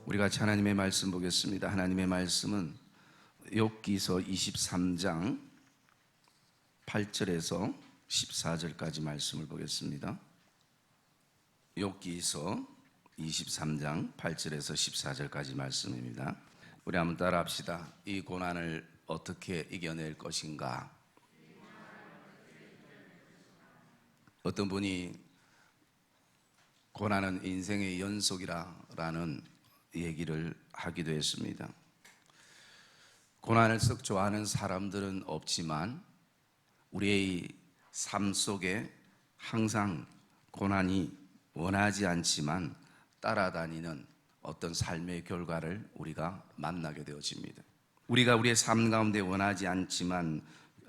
우리 같이 하나님의 말씀 보겠습니다. 하나님의 말씀은 욥기서 23장 8절에서 14절까지 말씀을 보겠습니다. 욥기서 23장 8절에서 14절까지 말씀입니다. 우리 한번 따라 합시다. 이 고난을 어떻게 이겨낼 것인가? 어떤 분이 고난은 인생의 연속이라는 얘기를 하기도 했습니다. 고난을 썩 좋아하는 사람들은 없지만 우리의 삶 속에 항상 고난이 원하지 않지만 따라다니는 어떤 삶의 결과를 우리가 만나게 되어집니다. 우리가 우리의 삶 가운데 원하지 않지만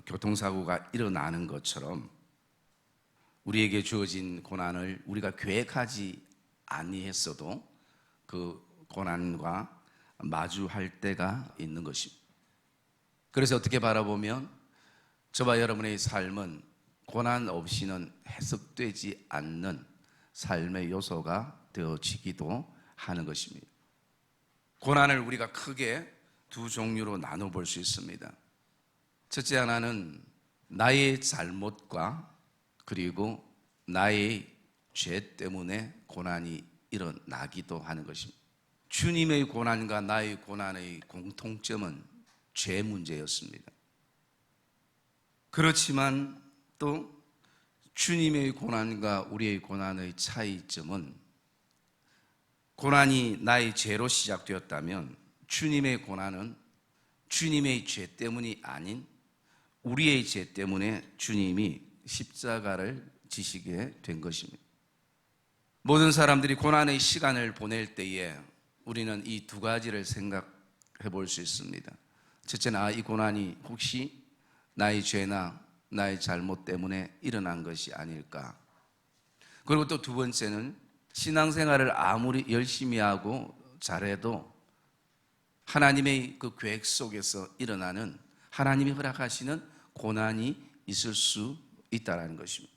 교통사고가 일어나는 것처럼 우리에게 주어진 고난을 우리가 계획하지 아니했어도 그 고난과 마주할 때가 있는 것입니다. 그래서 어떻게 바라보면 저와 여러분의 삶은 고난 없이는 해석되지 않는 삶의 요소가 되어지기도 하는 것입니다. 고난을 우리가 크게 두 종류로 나눠볼 수 있습니다. 첫째 하나는 나의 잘못과 그리고 나의 죄 때문에 고난이 일어나기도 하는 것입니다. 주님의 고난과 나의 고난의 공통점은 죄 문제였습니다. 그렇지만 또 주님의 고난과 우리의 고난의 차이점은 고난이 나의 죄로 시작되었다면 주님의 고난은 주님의 죄 때문이 아닌 우리의 죄 때문에 주님이 십자가를 지시게 된 것입니다. 모든 사람들이 고난의 시간을 보낼 때에 우리는 이 두 가지를 생각해 볼 수 있습니다. 첫째는 이 고난이 혹시 나의 죄나 나의 잘못 때문에 일어난 것이 아닐까. 그리고 또 두 번째는 신앙생활을 아무리 열심히 하고 잘해도 하나님의 그 계획 속에서 일어나는 하나님이 허락하시는 고난이 있을 수 있다는 것입니다.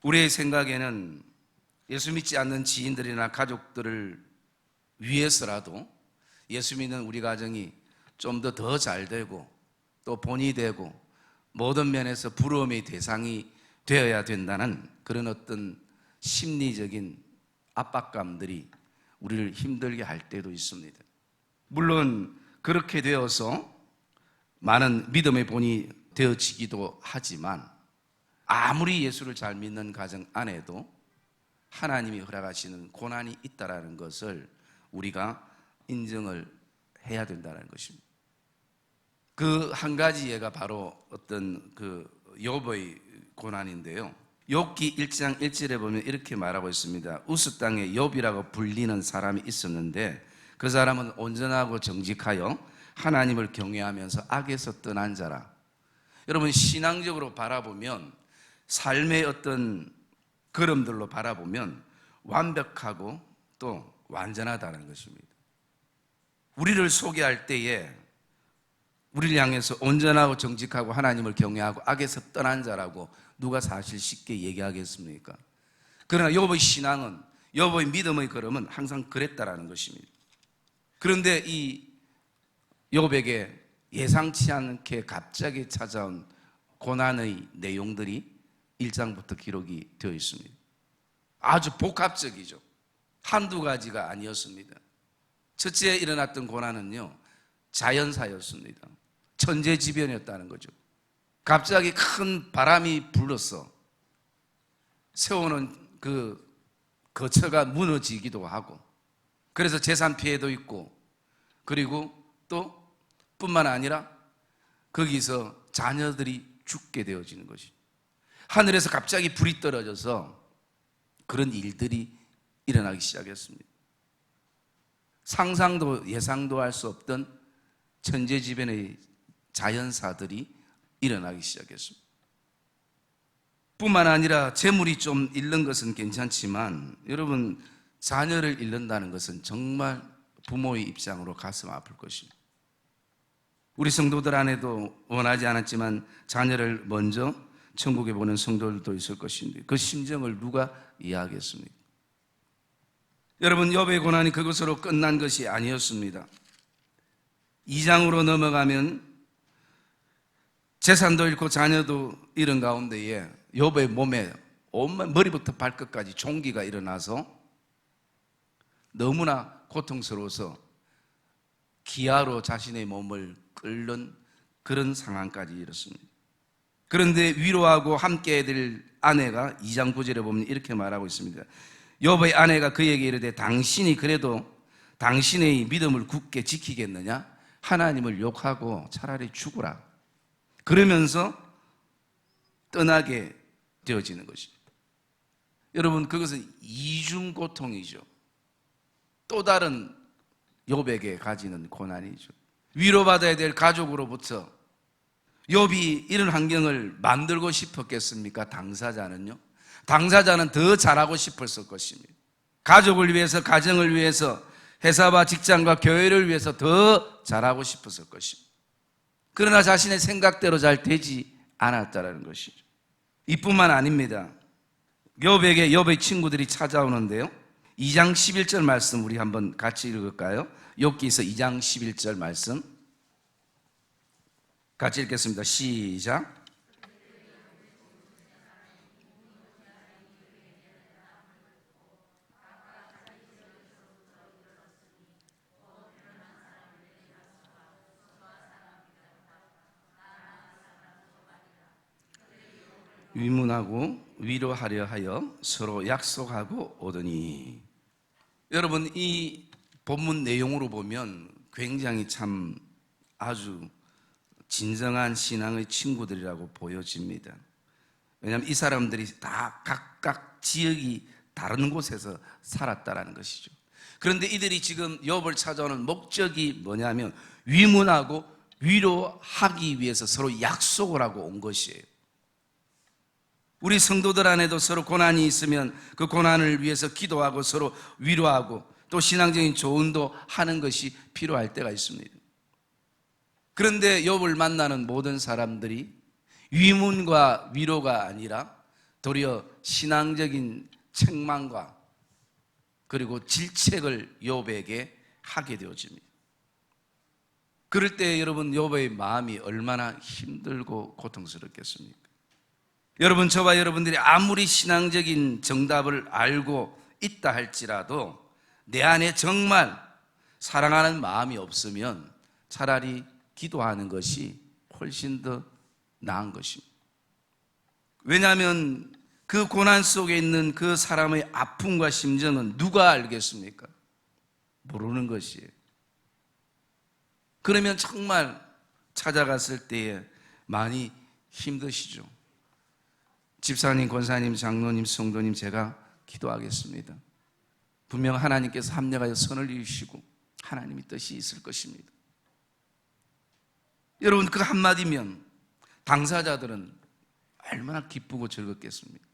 우리의 생각에는 예수 믿지 않는 지인들이나 가족들을 위해서라도 예수 믿는 우리 가정이 좀 더 잘 되고 또 본이 되고 모든 면에서 부러움의 대상이 되어야 된다는 그런 어떤 심리적인 압박감들이 우리를 힘들게 할 때도 있습니다. 물론 그렇게 되어서 많은 믿음의 본이 되어지기도 하지만 아무리 예수를 잘 믿는 가정 안에도 하나님이 허락하시는 고난이 있다는 것을 우리가 인정을 해야 된다는 것입니다. 그 한 가지 예가 바로 어떤 그 욥의 고난인데요. 욥기 1장 1절에 보면 이렇게 말하고 있습니다. 우스 땅에 욥이라고 불리는 사람이 있었는데 그 사람은 온전하고 정직하여 하나님을 경외하면서 악에서 떠난 자라. 여러분, 신앙적으로 바라보면 삶의 어떤 걸음들로 바라보면 완벽하고 또 완전하다는 것입니다. 우리를 소개할 때에 우리를 향해서 온전하고 정직하고 하나님을 경외하고 악에서 떠난 자라고 누가 사실 쉽게 얘기하겠습니까? 그러나 욥의 신앙은, 욥의 믿음의 걸음은 항상 그랬다라는 것입니다. 그런데 이 욥에게 예상치 않게 갑자기 찾아온 고난의 내용들이 1장부터 기록이 되어 있습니다. 아주 복합적이죠. 한두 가지가 아니었습니다. 첫째 일어났던 고난은요, 자연사였습니다. 천재지변이었다는 거죠. 갑자기 큰 바람이 불어서 세우는 그 거처가 무너지기도 하고, 그래서 재산 피해도 있고, 그리고 또 뿐만 아니라 거기서 자녀들이 죽게 되어지는 것이죠. 하늘에서 갑자기 불이 떨어져서 그런 일들이 일어나기 시작했습니다. 상상도 예상도 할 수 없던 천재지변의 자연사들이 일어나기 시작했습니다. 뿐만 아니라 재물이 좀 잃는 것은 괜찮지만 여러분, 자녀를 잃는다는 것은 정말 부모의 입장으로 가슴 아플 것입니다. 우리 성도들 안에도 원하지 않았지만 자녀를 먼저 천국에 보낸 성도들도 있을 것인데 그 심정을 누가 이해하겠습니까? 여러분, 욥의 고난이 그것으로 끝난 것이 아니었습니다. 2장으로 넘어가면 재산도 잃고 자녀도 잃은 가운데에 욥의 몸에 온몸 머리부터 발끝까지 종기가 일어나서 너무나 고통스러워서 기아로 자신의 몸을 끓는 그런 상황까지 이르렀습니다. 그런데 위로하고 함께 해드릴 아내가 2장 9절에 보면 이렇게 말하고 있습니다. 욥의 아내가 그에게 이르되 당신이 그래도 당신의 믿음을 굳게 지키겠느냐? 하나님을 욕하고 차라리 죽으라. 그러면서 떠나게 되어지는 것입니다. 여러분, 그것은 이중 고통이죠. 또 다른 욥에게 가지는 고난이죠. 위로받아야 될 가족으로부터 욥이 이런 환경을 만들고 싶었겠습니까? 당사자는요? 당사자는 더 잘하고 싶었을 것입니다. 가족을 위해서, 가정을 위해서, 회사와 직장과 교회를 위해서 더 잘하고 싶었을 것입니다. 그러나 자신의 생각대로 잘 되지 않았다는 것이죠. 이뿐만 아닙니다. 욥에게 욥의 친구들이 찾아오는데요, 2장 11절 말씀 우리 한번 같이 읽을까요? 욥기서 2장 11절 말씀 같이 읽겠습니다. 시작. 위문하고 위로하려 하여 서로 약속하고 오더니. 여러분, 이 본문 내용으로 보면 굉장히 참 아주 진정한 신앙의 친구들이라고 보여집니다. 왜냐하면 이 사람들이 다 각각 지역이 다른 곳에서 살았다라는 것이죠. 그런데 이들이 지금 욥을 찾아오는 목적이 뭐냐면 위문하고 위로하기 위해서 서로 약속을 하고 온 것이에요. 우리 성도들 안에도 서로 고난이 있으면 그 고난을 위해서 기도하고 서로 위로하고 또 신앙적인 조언도 하는 것이 필요할 때가 있습니다. 그런데 욥을 만나는 모든 사람들이 위문과 위로가 아니라 도리어 신앙적인 책망과 그리고 질책을 욥에게 하게 되어집니다. 그럴 때 여러분, 욥의 마음이 얼마나 힘들고 고통스럽겠습니까? 여러분, 저와 여러분들이 아무리 신앙적인 정답을 알고 있다 할지라도 내 안에 정말 사랑하는 마음이 없으면 차라리 기도하는 것이 훨씬 더 나은 것입니다. 왜냐하면 그 고난 속에 있는 그 사람의 아픔과 심정은 누가 알겠습니까? 모르는 것이에요. 그러면 정말 찾아갔을 때에 많이 힘드시죠. 집사님, 권사님, 장로님, 성도님, 제가 기도하겠습니다. 분명 하나님께서 합력하여 선을 이루시고 하나님의 뜻이 있을 것입니다. 여러분, 그 한마디면 당사자들은 얼마나 기쁘고 즐겁겠습니까?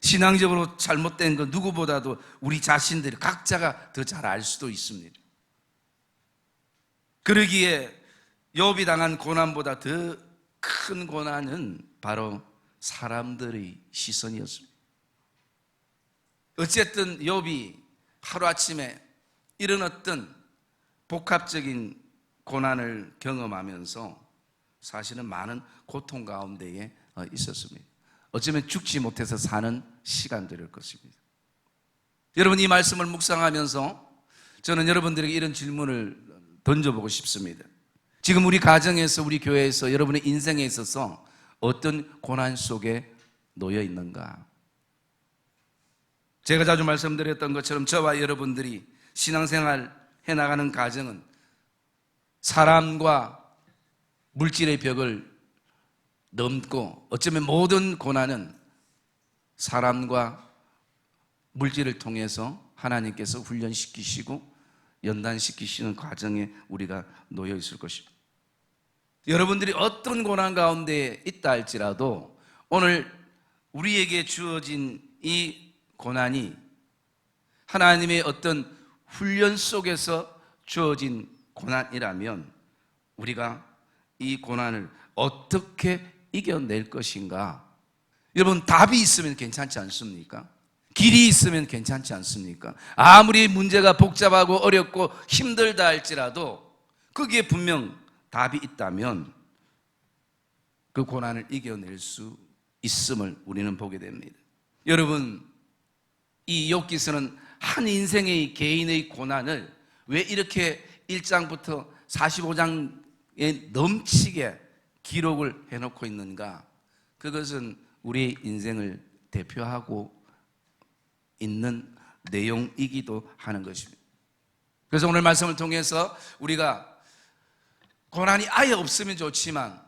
신앙적으로 잘못된 것 누구보다도 우리 자신들이 각자가 더 잘 알 수도 있습니다. 그러기에 욥이 당한 고난보다 더 큰 고난은 바로 사람들의 시선이었습니다. 어쨌든 욥이 하루아침에 이런 어떤 복합적인 고난을 경험하면서 사실은 많은 고통 가운데에 있었습니다. 어쩌면 죽지 못해서 사는 시간들일 것입니다. 여러분, 이 말씀을 묵상하면서 저는 여러분들에게 이런 질문을 던져보고 싶습니다. 지금 우리 가정에서, 우리 교회에서, 여러분의 인생에 있어서 어떤 고난 속에 놓여 있는가? 제가 자주 말씀드렸던 것처럼 저와 여러분들이 신앙생활 해나가는 가정은 사람과 물질의 벽을 넘고 어쩌면 모든 고난은 사람과 물질을 통해서 하나님께서 훈련시키시고 연단시키시는 과정에 우리가 놓여 있을 것입니다. 여러분들이 어떤 고난 가운데 있다 할지라도 오늘 우리에게 주어진 이 고난이 하나님의 어떤 훈련 속에서 주어진 고난이라면 우리가 이 고난을 어떻게 이겨낼 것인가? 여러분, 답이 있으면 괜찮지 않습니까? 길이 있으면 괜찮지 않습니까? 아무리 문제가 복잡하고 어렵고 힘들다 할지라도 거기에 분명 답이 있다면 그 고난을 이겨낼 수 있음을 우리는 보게 됩니다. 여러분, 이 욥기서는 한 인생의 개인의 고난을 왜 이렇게 1장부터 45장에 넘치게 기록을 해놓고 있는가? 그것은 우리의 인생을 대표하고 있는 내용이기도 하는 것입니다. 그래서 오늘 말씀을 통해서 우리가 고난이 아예 없으면 좋지만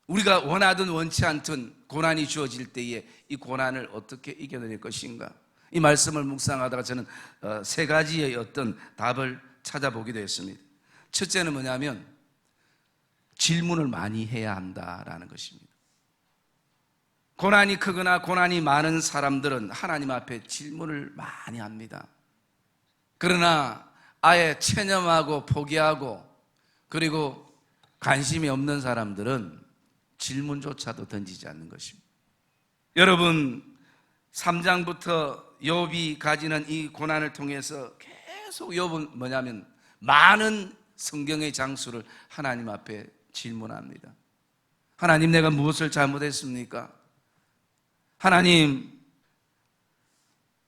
우리가 원하든 원치 않든 고난이 주어질 때에 이 고난을 어떻게 이겨낼 것인가, 이 말씀을 묵상하다가 저는 세 가지의 어떤 답을 찾아보기도 했습니다. 첫째는 뭐냐면 질문을 많이 해야 한다라는 것입니다. 고난이 크거나 고난이 많은 사람들은 하나님 앞에 질문을 많이 합니다. 그러나 아예 체념하고 포기하고 그리고 관심이 없는 사람들은 질문조차도 던지지 않는 것입니다. 여러분, 3장부터 욥이 가지는 이 고난을 통해서 계속 욥은 뭐냐면 많은 성경의 장수를 하나님 앞에 질문합니다. 하나님, 내가 무엇을 잘못했습니까? 하나님,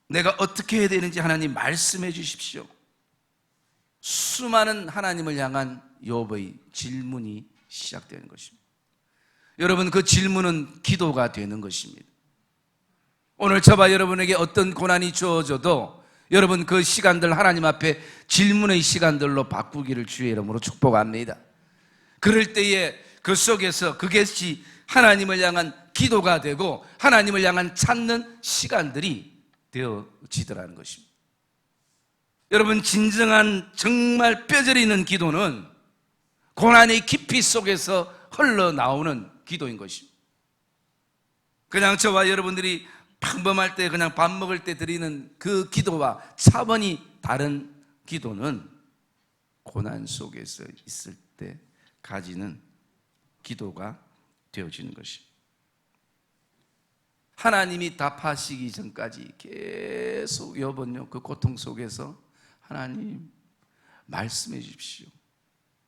내가 어떻게 해야 되는지 하나님 말씀해 주십시오. 수많은 하나님을 향한 욥의 질문이 시작되는 것입니다. 여러분, 그 질문은 기도가 되는 것입니다. 오늘 저와 여러분에게 어떤 고난이 주어져도 여러분 그 시간들 하나님 앞에 질문의 시간들로 바꾸기를 주의 이름으로 축복합니다. 그럴 때에 그 속에서 그것이 하나님을 향한 기도가 되고 하나님을 향한 찾는 시간들이 되어지더라는 것입니다. 여러분, 진정한 정말 뼈저리는 기도는 고난의 깊이 속에서 흘러나오는 기도인 것입니다. 그냥 저와 여러분들이 평범할 때 그냥 밥 먹을 때 드리는 그 기도와 차원이 다른 기도는 고난 속에서 있을 때 가지는 기도가 되어지는 것입니다. 하나님이 답하시기 전까지 계속 욥은요 그 고통 속에서 하나님 말씀해 주십시오,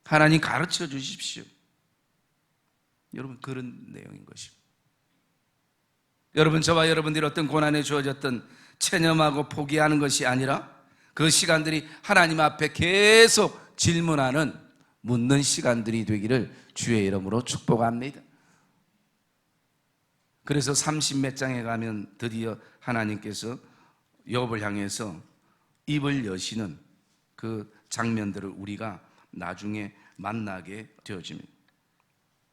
하나님 가르쳐 주십시오. 여러분, 그런 내용인 것입니다. 여러분, 저와 여러분들이 어떤 고난에 주어졌던 체념하고 포기하는 것이 아니라 그 시간들이 하나님 앞에 계속 질문하는, 묻는 시간들이 되기를 주의 이름으로 축복합니다. 그래서 30몇 장에 가면 드디어 하나님께서 욥을 향해서 입을 여시는 그 장면들을 우리가 나중에 만나게 되어집니다.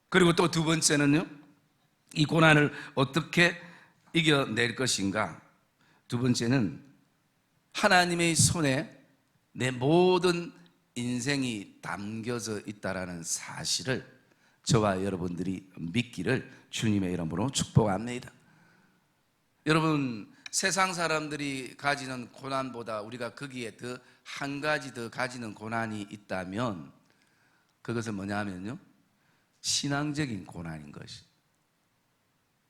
그리고 또 두 번째는요, 이 고난을 어떻게 이겨낼 것인가. 두 번째는 하나님의 손에 내 모든 인생이 담겨져 있다라는 사실을 저와 여러분들이 믿기를 주님의 이름으로 축복합니다. 여러분, 세상 사람들이 가지는 고난보다 우리가 거기에 더 한 가지 더 가지는 고난이 있다면 그것은 뭐냐면요, 신앙적인 고난인 것이.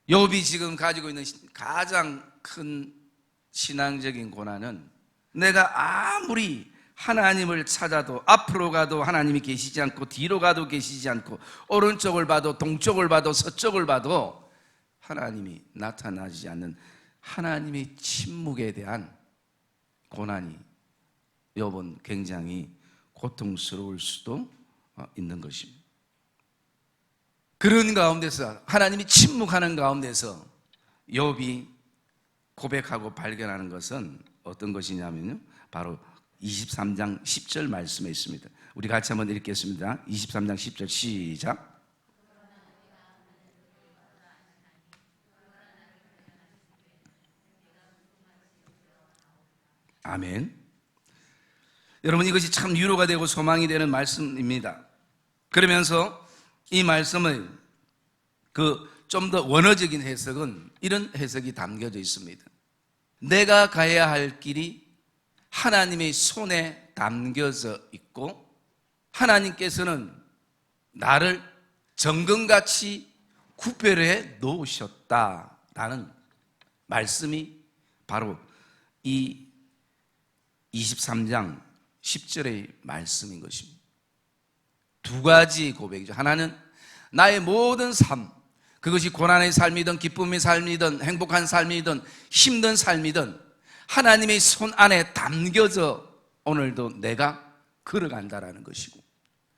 욥이 지금 가지고 있는 가장 큰 신앙적인 고난은 내가 아무리 하나님을 찾아도 앞으로 가도 하나님이 계시지 않고 뒤로 가도 계시지 않고 오른쪽을 봐도 동쪽을 봐도 서쪽을 봐도 하나님이 나타나지 않는 하나님의 침묵에 대한 고난이 욥은 굉장히 고통스러울 수도 있는 것입니다. 그런 가운데서 하나님이 침묵하는 가운데서 욥이 고백하고 발견하는 것은 어떤 것이냐면요, 바로 23장 10절 말씀에 있습니다. 우리 같이 한번 읽겠습니다. 23장 10절 시작. 아멘. 여러분, 이것이 참 위로가 되고 소망이 되는 말씀입니다. 그러면서 이 말씀을 좀 더 원어적인 해석은 이런 해석이 담겨져 있습니다. 내가 가야 할 길이 하나님의 손에 담겨져 있고 하나님께서는 나를 정금같이 구별해 놓으셨다라는 말씀이 바로 이 23장 10절의 말씀인 것입니다. 두 가지 고백이죠. 하나는 나의 모든 삶, 그것이 고난의 삶이든 기쁨의 삶이든 행복한 삶이든 힘든 삶이든 하나님의 손 안에 담겨져 오늘도 내가 걸어간다라는 것이고,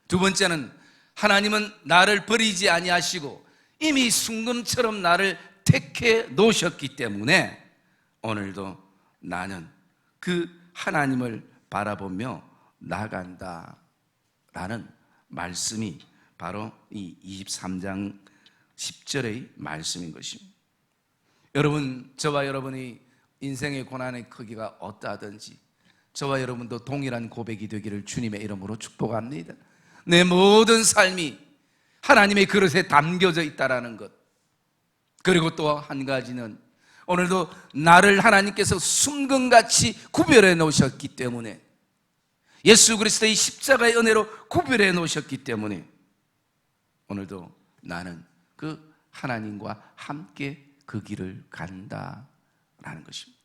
두 번째는 하나님은 나를 버리지 아니하시고 이미 순금처럼 나를 택해 놓으셨기 때문에 오늘도 나는 그 하나님을 바라보며 나간다라는 말씀이 바로 이 23장 10절의 말씀인 것입니다. 여러분, 저와 여러분의 인생의 고난의 크기가 어떠하든지 저와 여러분도 동일한 고백이 되기를 주님의 이름으로 축복합니다. 내 모든 삶이 하나님의 그릇에 담겨져 있다는 것, 그리고 또 한 가지는 오늘도 나를 하나님께서 순금같이 구별해 놓으셨기 때문에, 예수 그리스도의 십자가의 은혜로 구별해 놓으셨기 때문에 오늘도 나는 그 하나님과 함께 그 길을 간다라는 것입니다.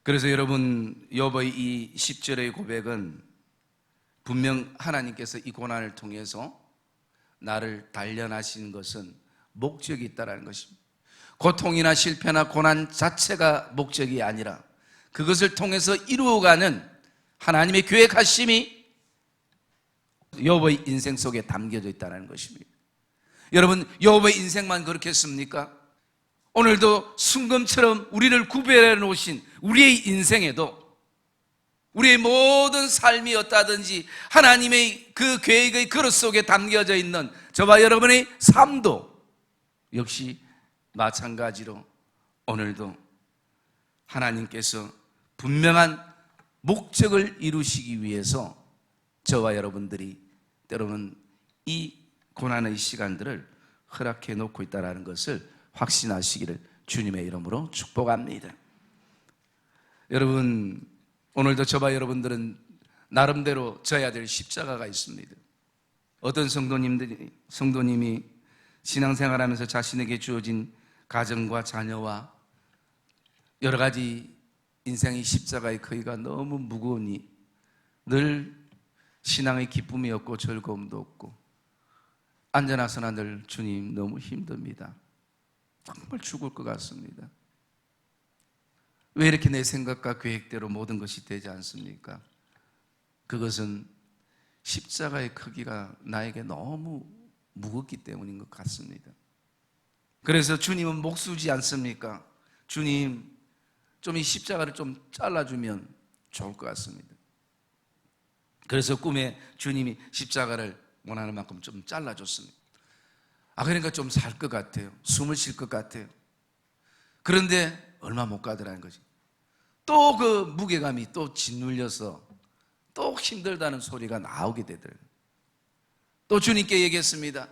그래서 여러분, 욥의 이 10절의 고백은 분명 하나님께서 이 고난을 통해서 나를 단련하신 것은 목적이 있다는 것입니다. 고통이나 실패나 고난 자체가 목적이 아니라 그것을 통해서 이루어가는 하나님의 계획하심이 욥의 인생 속에 담겨져 있다는 것입니다. 여러분, 욥의 인생만 그렇겠습니까? 오늘도 순금처럼 우리를 구별해 놓으신 우리의 인생에도 우리의 모든 삶이 어떠하든지 하나님의 그 계획의 그릇 속에 담겨져 있는 저와 여러분의 삶도 역시 마찬가지로 오늘도 하나님께서 분명한 목적을 이루시기 위해서 저와 여러분들이 때로는 이 고난의 시간들을 허락해 놓고 있다는 것을 확신하시기를 주님의 이름으로 축복합니다. 여러분, 오늘도 저와 여러분들은 나름대로 져야 될 십자가가 있습니다. 어떤 성도님이 신앙생활하면서 자신에게 주어진 가정과 자녀와 여러 가지 인생의 십자가의 크기가 너무 무거우니 늘 신앙의 기쁨이 없고 즐거움도 없고 앉아나서나 늘 주님 너무 힘듭니다. 정말 죽을 것 같습니다. 왜 이렇게 내 생각과 계획대로 모든 것이 되지 않습니까? 그것은 십자가의 크기가 나에게 너무 무겁기 때문인 것 같습니다. 그래서 주님은 목수지 않습니까? 주님, 좀 이 십자가를 좀 잘라주면 좋을 것 같습니다. 그래서 꿈에 주님이 십자가를 원하는 만큼 좀 잘라줬습니다. 그러니까 좀 살 것 같아요. 숨을 쉴 것 같아요. 그런데 얼마 못 가더라는 거지. 또 그 무게감이 또 짓눌려서 또 힘들다는 소리가 나오게 되더라고요. 또 주님께 얘기했습니다.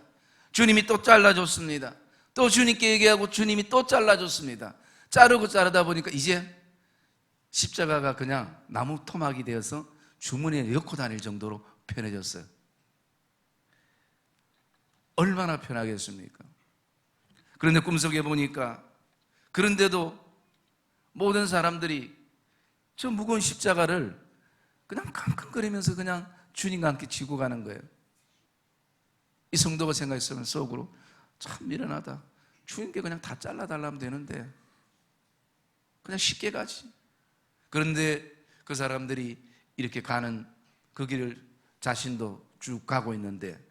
주님이 또 잘라줬습니다. 또 주님께 얘기하고 주님이 또 잘라줬습니다. 자르다 보니까 이제 십자가가 그냥 나무 토막이 되어서 주머니에 넣고 다닐 정도로 편해졌어요. 얼마나 편하겠습니까? 그런데 꿈속에 보니까, 그런데도 모든 사람들이 저 무거운 십자가를 그냥 킁킁거리면서 그냥 주님과 함께 지고 가는 거예요. 이 성도가 생각했으면 속으로, 참 미련하다. 주님께 그냥 다 잘라달라면 되는데 그냥 쉽게 가지. 그런데 그 사람들이 이렇게 가는 그 길을 자신도 쭉 가고 있는데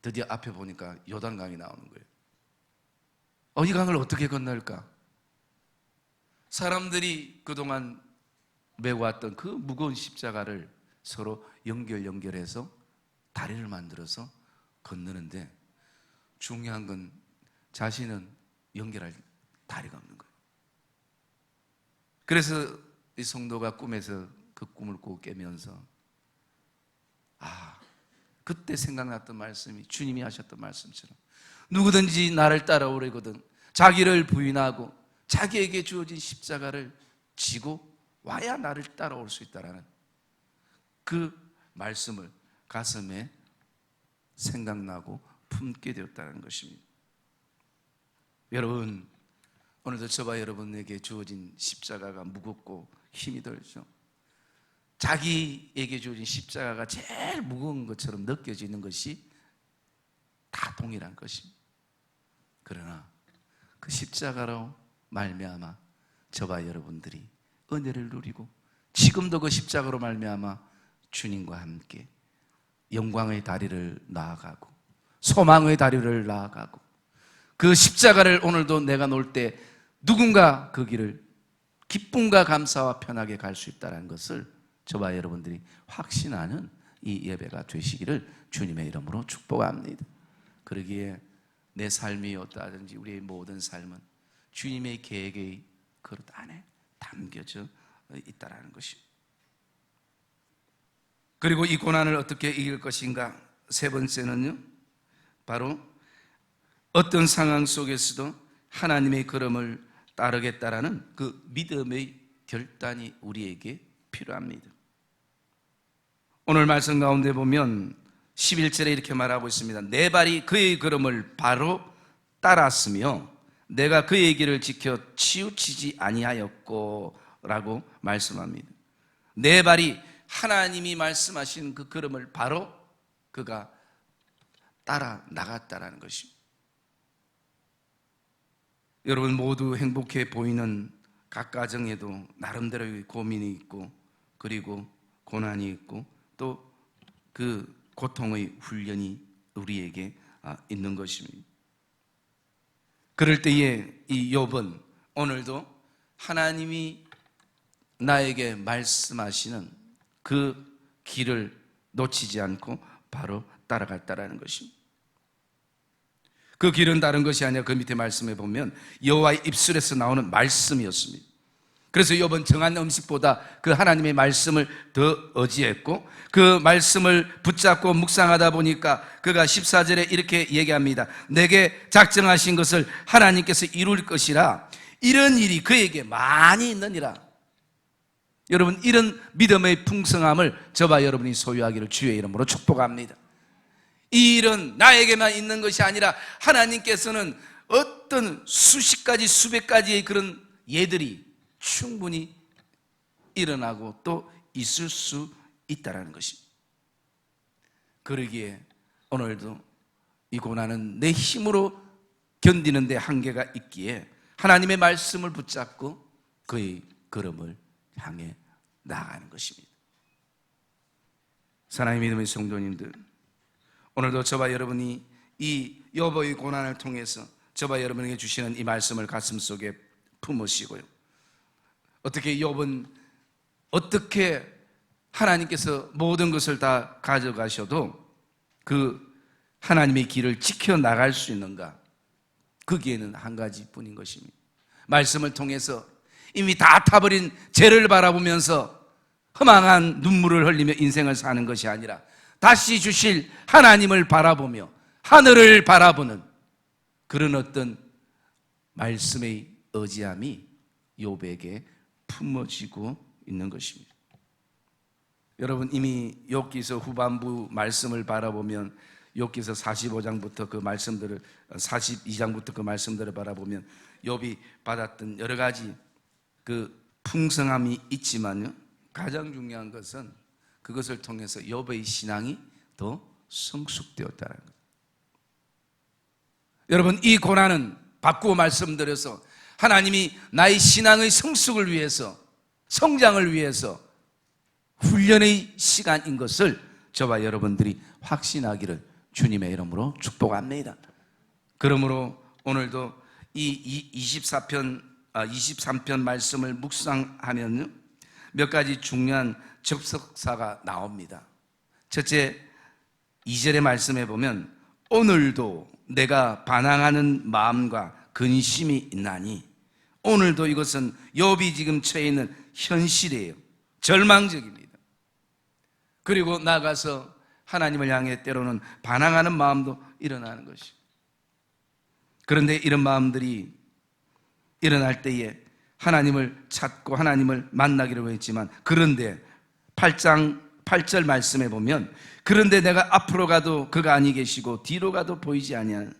드디어 앞에 보니까 요단강이 나오는 거예요. 이 강을 어떻게 건널까? 사람들이 그동안 메고 왔던 그 무거운 십자가를 서로 연결해서 다리를 만들어서 건너는데, 중요한 건 자신은 연결할 다리가 없는 거예요. 그래서 이 성도가 꿈에서 그 꿈을 꾸고 깨면서 그때 생각났던 말씀이 주님이 하셨던 말씀처럼, 누구든지 나를 따라오려거든 자기를 부인하고 자기에게 주어진 십자가를 지고 와야 나를 따라올 수 있다라는 그 말씀을 가슴에 생각나고 품게 되었다는 것입니다. 여러분, 오늘도 저와 여러분에게 주어진 십자가가 무겁고 힘이 들죠. 자기에게 주어진 십자가가 제일 무거운 것처럼 느껴지는 것이 다 동일한 것입니다. 그러나 그 십자가로 말미암아 저와 여러분들이 은혜를 누리고 지금도 그 십자가로 말미암아 주님과 함께 영광의 다리를 나아가고 소망의 다리를 나아가고 그 십자가를 오늘도 내가 놓을 때 누군가 그 길을 기쁨과 감사와 편하게 갈 수 있다는 것을 저와 여러분들이 확신하는 이 예배가 되시기를 주님의 이름으로 축복합니다. 그러기에 내 삶이 어떠하든지 우리의 모든 삶은 주님의 계획의 그릇 안에 담겨져 있다는 것입니다. 그리고 이 고난을 어떻게 이길 것인가? 세 번째는요, 바로 어떤 상황 속에서도 하나님의 걸음을 따르겠다라는 그 믿음의 결단이 우리에게 필요합니다. 오늘 말씀 가운데 보면 11절에 이렇게 말하고 있습니다. 내 발이 그의 걸음을 바로 따랐으며 내가 그의 길을 지켜 치우치지 아니하였고 라고 말씀합니다. 내 발이 하나님이 말씀하신 그 걸음을 바로 그가 따라 나갔다라는 것입니다. 여러분 모두 행복해 보이는 각 가정에도 나름대로의 고민이 있고 그리고 고난이 있고 또 그 고통의 훈련이 우리에게 있는 것입니다. 그럴 때에 이 욥은 오늘도 하나님이 나에게 말씀하시는 그 길을 놓치지 않고 바로 따라갔다라는 것입니다. 그 길은 다른 것이 아니라 그 밑에 말씀에 보면 여호와의 입술에서 나오는 말씀이었습니다. 그래서 욥은 정한 음식보다 그 하나님의 말씀을 더 의지했고 그 말씀을 붙잡고 묵상하다 보니까 그가 14절에 이렇게 얘기합니다. 내게 작정하신 것을 하나님께서 이룰 것이라 이런 일이 그에게 많이 있느니라. 여러분 이런 믿음의 풍성함을 저와 여러분이 소유하기를 주의 이름으로 축복합니다. 이 일은 나에게만 있는 것이 아니라 하나님께서는 어떤 수십 가지 수백 가지의 그런 예들이 충분히 일어나고 또 있을 수 있다는 것입니다. 그러기에 오늘도 이 고난은 내 힘으로 견디는 데 한계가 있기에 하나님의 말씀을 붙잡고 그의 걸음을 향해 나아가는 것입니다. 사랑의 믿음의 성도님들, 오늘도 저와 여러분이 이 욥의 고난을 통해서 저와 여러분에게 주시는 이 말씀을 가슴속에 품으시고요. 어떻게 욥은 어떻게 하나님께서 모든 것을 다 가져가셔도 그 하나님의 길을 지켜나갈 수 있는가? 거기에는 한 가지뿐인 것입니다. 말씀을 통해서 이미 다 타버린 죄를 바라보면서 허망한 눈물을 흘리며 인생을 사는 것이 아니라 다시 주실 하나님을 바라보며 하늘을 바라보는 그런 어떤 말씀의 의지함이 욥에게 품어지고 있는 것입니다. 여러분 이미 욥기서 후반부 말씀을 바라보면 욥기서 45장부터 그 말씀들을 42장부터 그 말씀들을 바라보면 욥이 받았던 여러 가지 그 풍성함이 있지만요, 가장 중요한 것은 그것을 통해서 욥의 신앙이 더 성숙되었다는 것. 여러분 이 고난은 바꾸어 말씀드려서 하나님이 나의 신앙의 성숙을 위해서 성장을 위해서 훈련의 시간인 것을 저와 여러분들이 확신하기를 주님의 이름으로 축복합니다. 그러므로 오늘도 이 23편 말씀을 묵상하면 몇 가지 중요한 접속사가 나옵니다. 첫째, 2절의 말씀에 보면 오늘도 내가 반항하는 마음과 근심이 있나니, 오늘도 이것은 욥이 지금 처해 있는 현실이에요. 절망적입니다. 그리고 나가서 하나님을 향해 때로는 반항하는 마음도 일어나는 것이죠. 그런데 이런 마음들이 일어날 때에 하나님을 찾고 하나님을 만나기로 했지만, 그런데 8절 말씀에 보면 그런데 내가 앞으로 가도 그가 아니 계시고 뒤로 가도 보이지 아니하는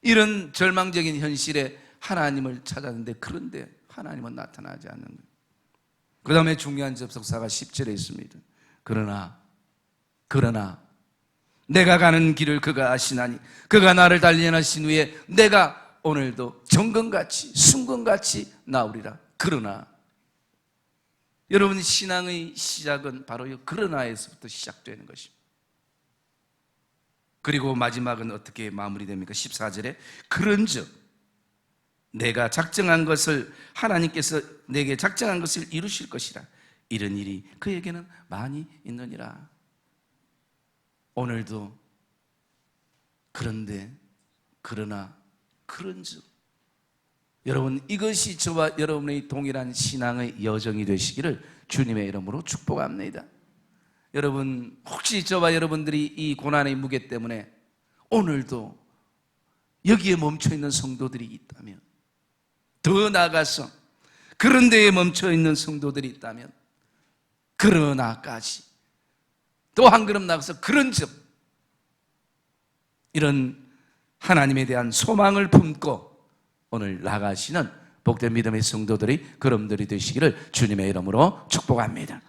이런 절망적인 현실에 하나님을 찾았는데 그런데 하나님은 나타나지 않는 거예요. 그 다음에 중요한 접속사가 10절에 있습니다. 그러나 내가 가는 길을 그가 아시나니 그가 나를 단련하신 후에 내가 오늘도 정금같이 순금같이 나오리라. 그러나 여러분, 신앙의 시작은 바로 이 그러나에서부터 시작되는 것입니다. 그리고 마지막은 어떻게 마무리됩니까? 14절에 그런즉 내가 작정한 것을 하나님께서 내게 작정한 것을 이루실 것이라. 이런 일이 그에게는 많이 있느니라. 오늘도 그런데 그러나 그런즉, 여러분, 이것이 저와 여러분의 동일한 신앙의 여정이 되시기를 주님의 이름으로 축복합니다. 여러분, 혹시 저와 여러분들이 이 고난의 무게 때문에 오늘도 여기에 멈춰있는 성도들이 있다면, 더 나아가서 그런 데에 멈춰있는 성도들이 있다면, 그러나까지 또 한 걸음 나가서 그런즉, 이런 하나님에 대한 소망을 품고 오늘 나가시는 복된 믿음의 성도들이 그럼들이 되시기를 주님의 이름으로 축복합니다.